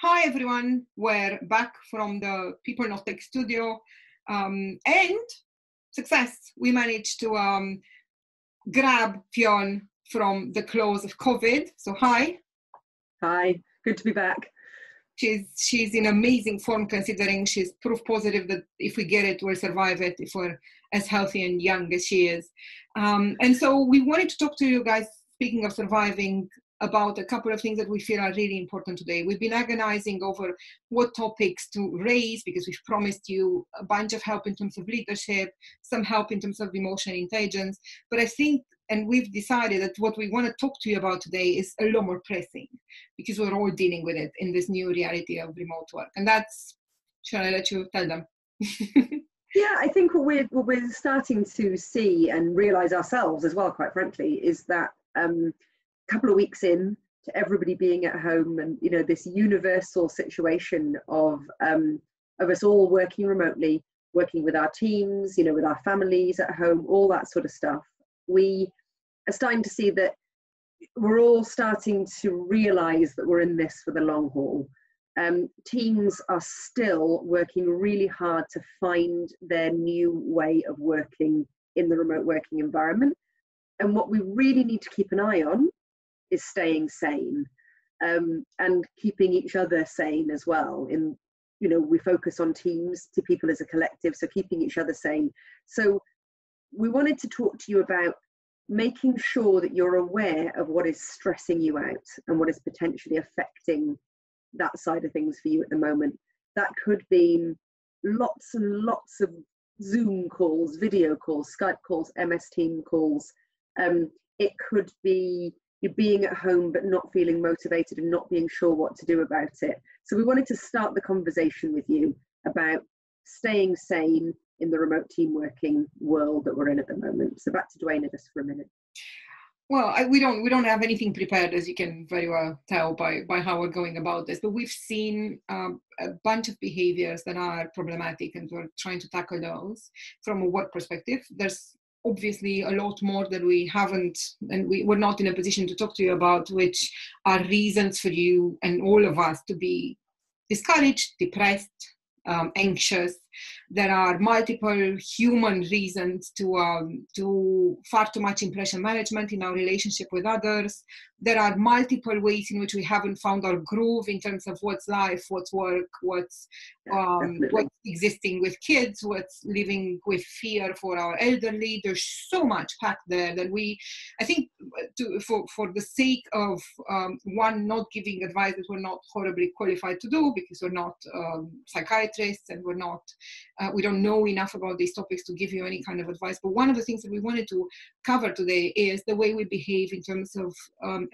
Hi everyone, we're back from the People Not Tech studio, and success. We managed to grab Fionn from the claws of COVID. So hi. Hi, good to be back. She's in amazing form, considering she's proof positive that if we get it, we'll survive it if we're as healthy and young as she is. And so we wanted to talk to you guys, speaking of surviving, about a couple of things that we feel are really important today. We've been agonizing over what topics to raise because we've promised you a bunch of help in terms of leadership, some help in terms of emotional intelligence. But I think, and we've decided that what we want to talk to you about today is a lot more pressing because we're all dealing with it in this new reality of remote work. And that's, shall I let you tell them? Yeah, I think what we're starting to see and realize ourselves as well, quite frankly, is that couple of weeks in to everybody being at home and this universal situation of us all working remotely, working with our teams, with our families at home, all that sort of stuff, we are starting to see that we're all starting to realize that we're in this for the long haul. Teams are still working really hard to find their new way of working in the remote working environment, and what we really need to keep an eye on is staying sane, and keeping each other sane as well. We focus on teams to people as a collective, so keeping each other sane. So we wanted to talk to you about making sure that you're aware of what is stressing you out and what is potentially affecting that side of things for you at the moment. That could be lots and lots of Zoom calls, video calls, Skype calls, MS Team calls. It could be you being at home but not feeling motivated and not being sure what to do about it. So we wanted to start the conversation with you about staying sane in the remote team working world that we're in at the moment. So back to Dwayne just for a minute. Well, we don't have anything prepared, as you can very well tell by how we're going about this. But we've seen a bunch of behaviors that are problematic, and we're trying to tackle those from a work perspective. There's obviously a lot more that we haven't, and we're not in a position to talk to you about, which are reasons for you and all of us to be discouraged, depressed, anxious. There are multiple human reasons to far too much impression management in our relationship with others. There are multiple ways in which we haven't found our groove in terms of what's life, what's work, what's existing with kids, what's living with fear for our elderly. There's so much packed there that I think for the sake of one, not giving advice that we're not horribly qualified to do, because we're not psychiatrists and we don't know enough about these topics to give you any kind of advice. But one of the things that we wanted to cover today is the way we behave in terms of,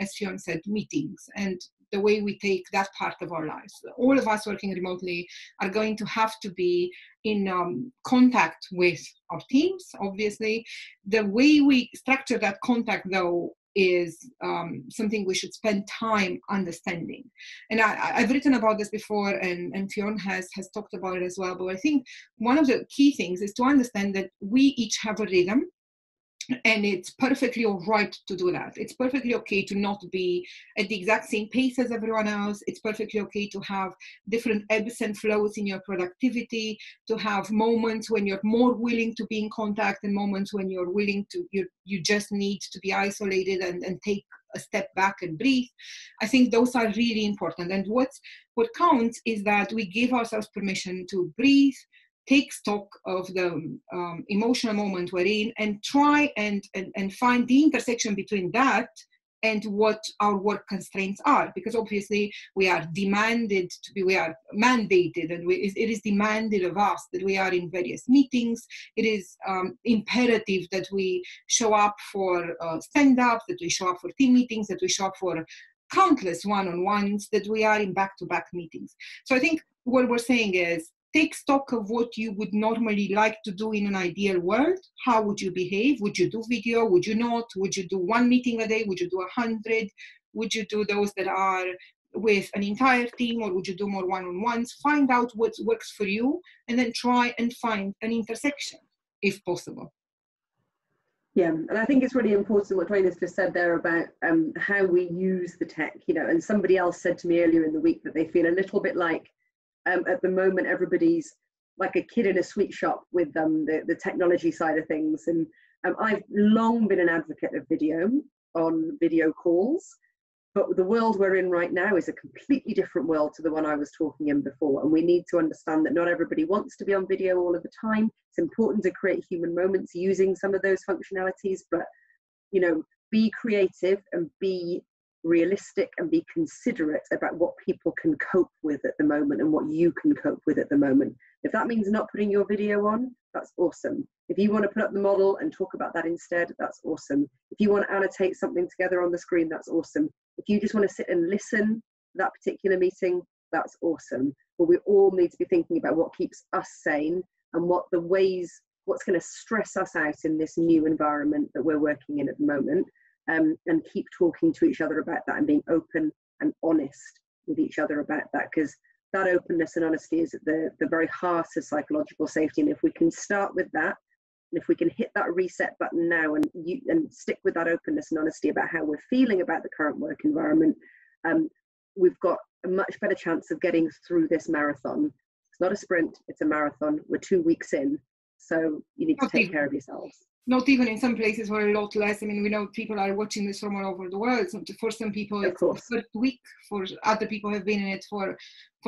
as Fionn said, meetings, and the way we take that part of our lives. All of us working remotely are going to have to be in contact with our teams, obviously. The way we structure that contact, though, is something we should spend time understanding. And I've written about this before, and Fionn has talked about it as well. But I think one of the key things is to understand that we each have a rhythm, and it's perfectly all right to do that. It's perfectly okay to not be at the exact same pace as everyone else. It's perfectly okay to have different ebbs and flows in your productivity, to have moments when you're more willing to be in contact and moments when you're willing to, you just need to be isolated and take a step back and breathe. I think those are really important. And what counts is that we give ourselves permission to breathe, take stock of the emotional moment we're in, and try and find the intersection between that and what our work constraints are. Because obviously we are mandated, and it is demanded of us that we are in various meetings. It is imperative that we show up for stand-ups, that we show up for team meetings, that we show up for countless one-on-ones, that we are in back-to-back meetings. So I think what we're saying is, take stock of what you would normally like to do in an ideal world. How would you behave? Would you do video? Would you not? Would you do one meeting a day? Would you do 100? Would you do those that are with an entire team, or would you do more one-on-ones? Find out what works for you, and then try and find an intersection if possible. Yeah, and I think it's really important what Dwayne has just said there about how we use the tech, you know, and somebody else said to me earlier in the week that they feel a little bit like at the moment everybody's like a kid in a sweet shop with the technology side of things. And I've long been an advocate of video on video calls. But the world we're in right now is a completely different world to the one I was talking in before. And we need to understand that not everybody wants to be on video all of the time. It's important to create human moments using some of those functionalities, but, you know, be creative and be realistic and be considerate about what people can cope with at the moment and what you can cope with at the moment. If that means not putting your video on, that's awesome. If you want to put up the model and talk about that instead, that's awesome. If you want to annotate something together on the screen, that's awesome. If you just want to sit and listen to that particular meeting, that's awesome. But we all need to be thinking about what keeps us sane and what's going to stress us out in this new environment that we're working in at the moment, and keep talking to each other about that and being open and honest with each other about that, because that openness and honesty is at the very heart of psychological safety. And if we can start with that, and if we can hit that reset button now and stick with that openness and honesty about how we're feeling about the current work environment, we've got a much better chance of getting through this marathon. It's not a sprint, it's a marathon. We're 2 weeks in, so you need to take care of yourselves. Not even in some places where a lot less. I mean, we know people are watching this from all over the world. So for some people, it's the first week. For other people, have been in it for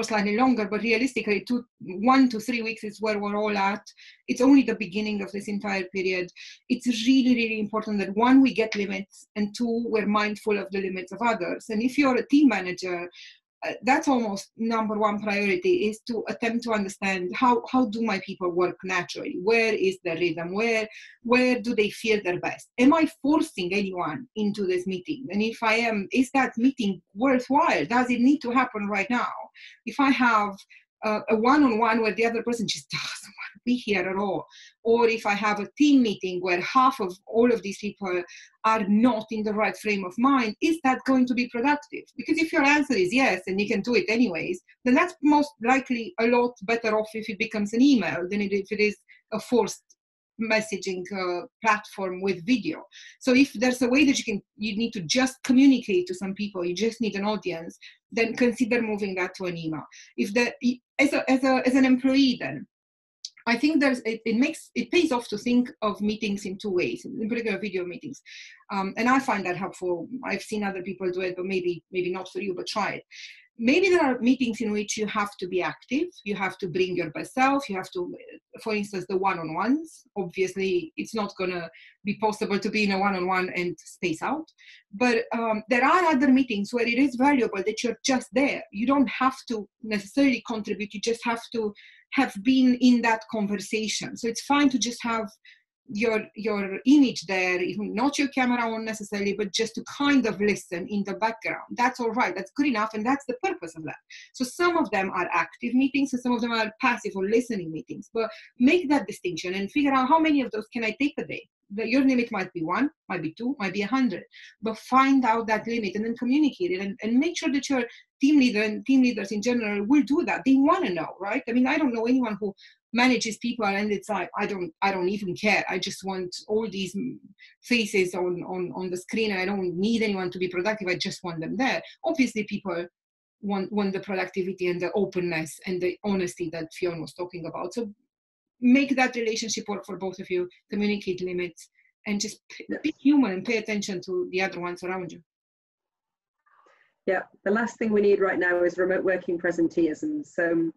slightly longer. But realistically, 1 to 3 weeks is where we're all at. It's only the beginning of this entire period. It's really, really important that 1, we get limits, and 2, we're mindful of the limits of others. And if you're a team manager, that's almost number 1 priority, is to attempt to understand how do my people work naturally? Where is the rhythm? Where do they feel their best? Am I forcing anyone into this meeting? And if I am, is that meeting worthwhile? Does it need to happen right now? If I have a one-on-one where the other person just doesn't want to be here at all, or if I have a team meeting where half of all of these people are not in the right frame of mind, is that going to be productive? Because if your answer is yes, and you can do it anyways, then that's most likely a lot better off if it becomes an email than if it is a forced messaging platform with video. So if there's a way that you need to just communicate to some people, you just need an audience, then consider moving that to an email. If as an employee, then I think it pays off to think of meetings in 2 ways, in particular video meetings, and I find that helpful. I've seen other people do it, but maybe not for you, but try it. Maybe there are meetings in which you have to be active, you have to bring your best self, you have to, for instance, the one-on-ones. Obviously, it's not going to be possible to be in a one-on-one and space out. But there are other meetings where it is valuable that you're just there. You don't have to necessarily contribute, you just have to have been in that conversation. So it's fine to just have your image there, even not your camera on necessarily, but just to kind of listen in the background. That's all right, that's good enough, and that's the purpose of that. So some of them are active meetings, and some of them are passive or listening meetings, but make that distinction and figure out how many of those can I take a day. Your limit might be 1, might be 2, might be 100, but find out that limit and then communicate it, and make sure that your team leader and team leaders in general will do that. They want to know, right? I mean, I don't know anyone who manages people and it's like, I don't even care. I just want all these faces on the screen, and I don't need anyone to be productive. I just want them there. Obviously, people want the productivity and the openness and the honesty that Fiona was talking about. So make that relationship work for both of you, communicate limits, and just be human and pay attention to the other ones around you. Yeah, the last thing we need right now is remote working presenteeism. So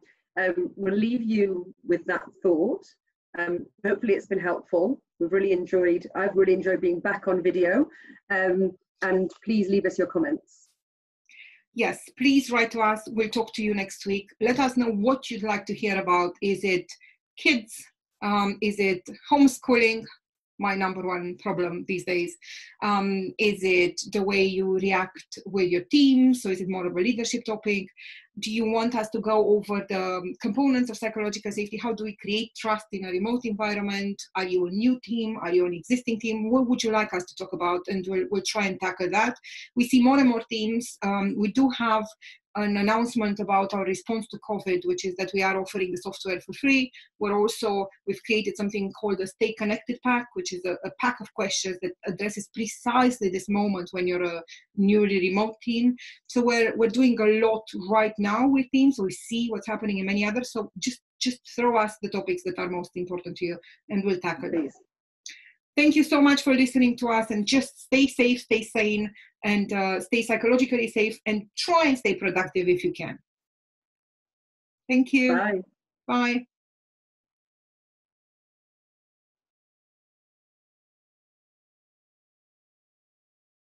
we'll leave you with that thought. Hopefully it's been helpful. I've really enjoyed being back on video. And please leave us your comments. Yes, please write to us. We'll talk to you next week. Let us know what you'd like to hear about. Is it kids? Is it homeschooling? My number 1 problem these days. Is it the way you react with your team? So is it more of a leadership topic? Do you want us to go over the components of psychological safety? How do we create trust in a remote environment? Are you a new team? Are you an existing team? What would you like us to talk about? And we'll try and tackle that. We see more and more teams. We do have an announcement about our response to COVID, which is that we are offering the software for free. We've created something called a Stay Connected pack, which is a pack of questions that addresses precisely this moment when you're a newly remote team. So we're doing a lot right now with teams. We see what's happening in many others. So just throw us the topics that are most important to you, and we'll tackle them. Thank you so much for listening to us, and just stay safe, stay sane, and stay psychologically safe, and try and stay productive if you can. Thank you. Bye. Bye.